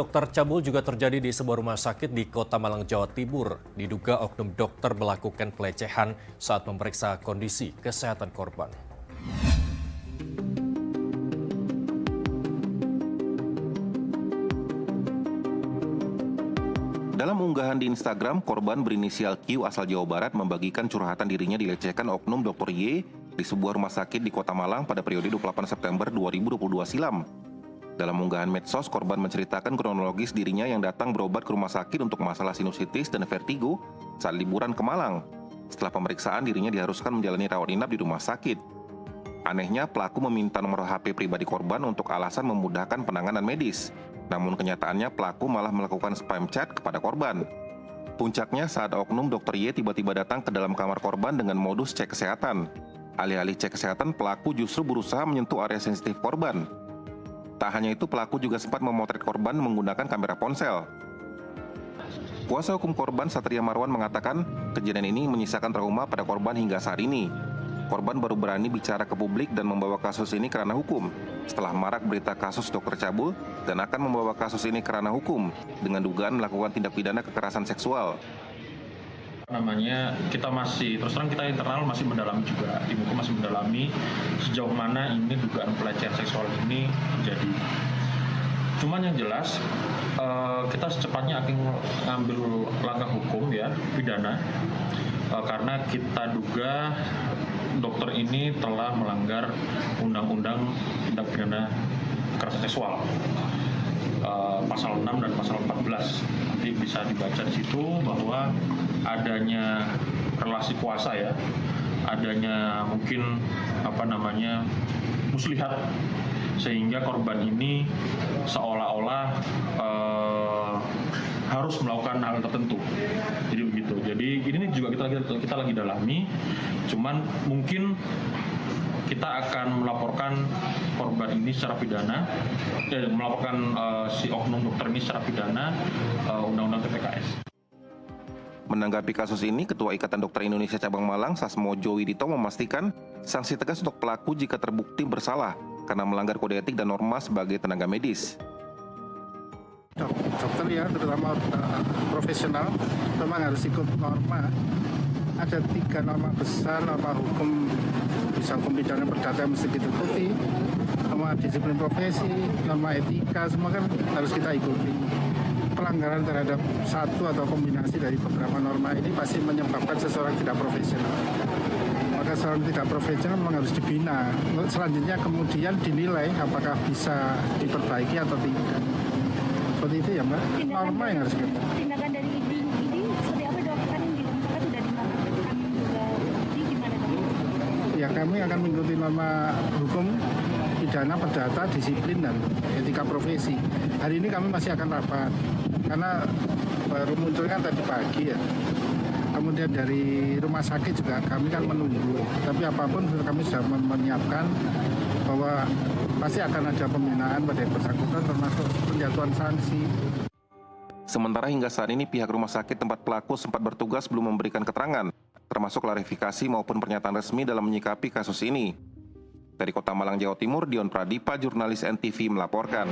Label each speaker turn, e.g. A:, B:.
A: Dokter cabul juga terjadi di sebuah rumah sakit di Kota Malang, Jawa Timur. Diduga oknum dokter melakukan pelecehan saat memeriksa kondisi kesehatan korban.
B: Dalam unggahan di Instagram, korban berinisial Q asal Jawa Barat membagikan curhatan dirinya dilecehkan oknum Dr. Y di sebuah rumah sakit di Kota Malang pada periode 28 September 2022 silam. Dalam unggahan medsos, korban menceritakan kronologis dirinya yang datang berobat ke rumah sakit untuk masalah sinusitis dan vertigo saat liburan ke Malang. Setelah pemeriksaan, dirinya diharuskan menjalani rawat inap di rumah sakit. Anehnya, pelaku meminta nomor HP pribadi korban untuk alasan memudahkan penanganan medis. Namun kenyataannya pelaku malah melakukan spam chat kepada korban. Puncaknya saat oknum Dr. Y tiba-tiba datang ke dalam kamar korban dengan modus cek kesehatan. Alih-alih cek kesehatan, pelaku justru berusaha menyentuh area sensitif korban. Tak hanya itu, pelaku juga sempat memotret korban menggunakan kamera ponsel. Kuasa hukum korban Satria Marwan mengatakan kejadian ini menyisakan trauma pada korban hingga saat ini. Korban baru berani bicara ke publik dan membawa kasus ini ke ranah hukum setelah marak berita kasus dokter cabul dan akan membawa kasus ini ke ranah hukum dengan dugaan melakukan tindak pidana kekerasan seksual.
C: Kita masih, terus terang kita internal masih mendalami juga, tim hukum masih mendalami sejauh mana ini dugaan pelecehan seksual ini terjadi. Cuman yang jelas kita secepatnya akan mengambil langkah hukum ya, pidana, karena kita duga dokter ini telah melanggar undang-undang tindak pidana kekerasan seksual. Pasal 6 dan pasal 14. Nanti bisa dibaca di situ bahwa adanya relasi kuasa ya, adanya mungkin muslihat sehingga korban ini seolah-olah harus melakukan hal tertentu. Jadi begitu. Jadi ini juga kita lagi dalami. Cuman mungkin kita akan melaporkan korban ini secara pidana, melaporkan si oknum dokter ini secara pidana Undang-Undang TPKS.
B: Menanggapi kasus ini, Ketua Ikatan Dokter Indonesia Cabang Malang, Sasmojo Widito memastikan sanksi tegas untuk pelaku jika terbukti bersalah karena melanggar kode etik dan norma sebagai tenaga medis.
D: Dokter ya, terutama profesional, memang harus ikut norma. Ada 3 norma besar, norma hukum, bisa hukum pidana perdata yang mesti diikuti, norma disiplin profesi, norma etika, semua kan harus kita ikuti. Pelanggaran terhadap satu atau kombinasi dari beberapa norma ini pasti menyebabkan seseorang tidak profesional. Maka seorang tidak profesional memang harus dibina. Selanjutnya kemudian dinilai apakah bisa diperbaiki atau tidak. Seperti itu ya Mbak, norma yang harus kita.
E: Tindakan dari ini seperti apa dok? Kan di rumah sakit sudah dimakan juga. Ini gimana dok?
D: Ya kami akan mengikuti norma hukum pidana perdata, disiplin dan etika profesi. Hari ini kami masih akan rapat karena baru munculnya tadi pagi ya. Kemudian dari rumah sakit juga kami kan menunggu. Tapi apapun kami sudah menyiapkan bahwa pasti akan ada pembinaan pada yang bersangkutan termasuk penjatuhan sanksi.
B: Sementara hingga saat ini pihak rumah sakit tempat pelaku sempat bertugas belum memberikan keterangan, termasuk klarifikasi maupun pernyataan resmi dalam menyikapi kasus ini. Dari Kota Malang, Jawa Timur, Dion Pradipa, jurnalis NTV melaporkan.